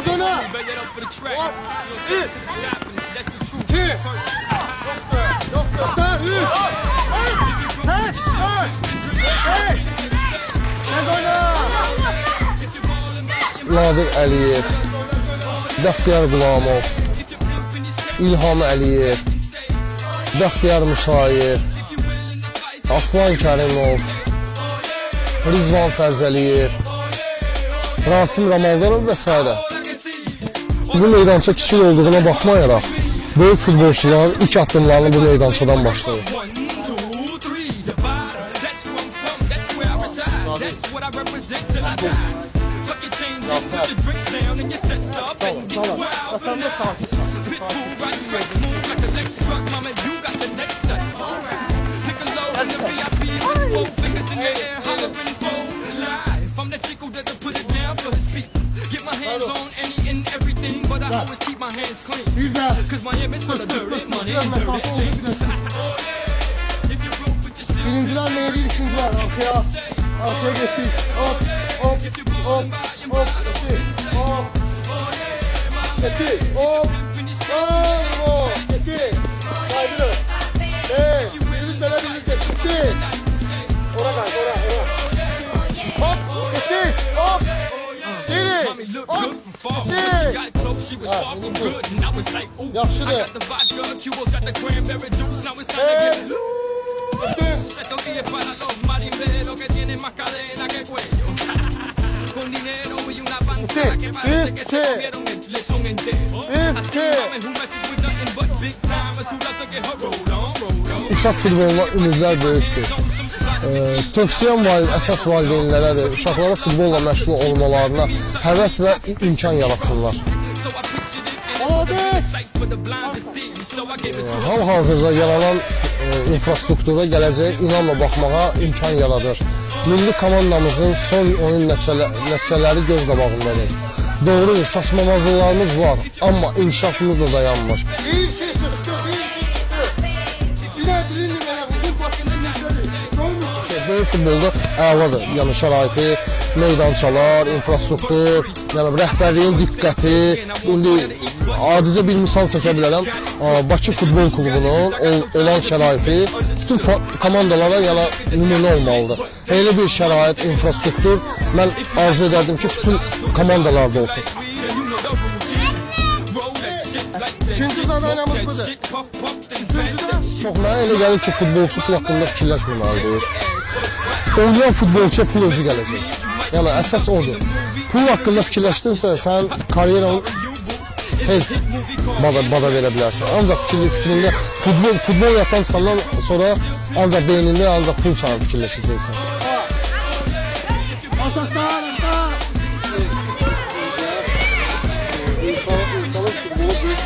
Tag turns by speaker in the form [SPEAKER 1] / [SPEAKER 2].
[SPEAKER 1] Adana.
[SPEAKER 2] Nadir Əliyev, Bəxtiyar Qulamov, İlham Əliyev, Bəxtiyar Musayev, Aslan Kərimov, Rizvan Fərzəliyev, Rasim Ramaldarov və s. Bu meydança kiçik olduğuna baxmayaraq, böyük futbolçular ilk addımlarını bu meydançadan başlayır.
[SPEAKER 1] Birinciler neydi, ikinciler arkaya getir. Hop, hop, hop, hop, getir, hop, bravo, getir, kaydırın. Biriniz böyle biriniz getir. Ora kay, ora. Hop, getir, hop, geri, hop, getir. Yaxşıdır.
[SPEAKER 2] Uşaq futboluna ümidlər böyükdür. Tövsiyəm əsas valideynlərədir. Uşaqlara futbolla məşğul olmalarına həvəs və imkan yaratsınlar. Hal-hazırda yaranan infrastruktura gələcək inanla baxmağa imkan yaradır. Milli komandamızın son oyun nəticələri göz qabağındadır. Doğrudur, çaşmamazlıqlarımız var, amma inkişafımız da dayanmır. Böyük futbolda əladır, yəni şəraiti, meydançalar, infrastruktur, yəni rəhbərliyin diqqəti. Adicə bir misal çəkə bilərəm, Bakı Futbol Klubunun olan şəraiti bütün komandalara yəni nümunə olmalıdır. Elə bir şərait, infrastruktur mən arzu edərdim ki, bütün komandalarda olsun.
[SPEAKER 1] İkinci zadaynamız budur.
[SPEAKER 2] Çox mənə elə gəlir ki, futbolçu pul haqqında fikirləşməməlidir. Oynayan futbolçuya pul özü gələcək. Yəni əsas odur. Pul haqqında fikirləşdinsə, sən karyeranı tez bada verə bilərsən. Ancaq fikrində futbol yatdan çıxandan sonra ancaq beynində ancaq pul çağır fikirləşəcəksən.
[SPEAKER 1] İnsanın futbolu büyük bir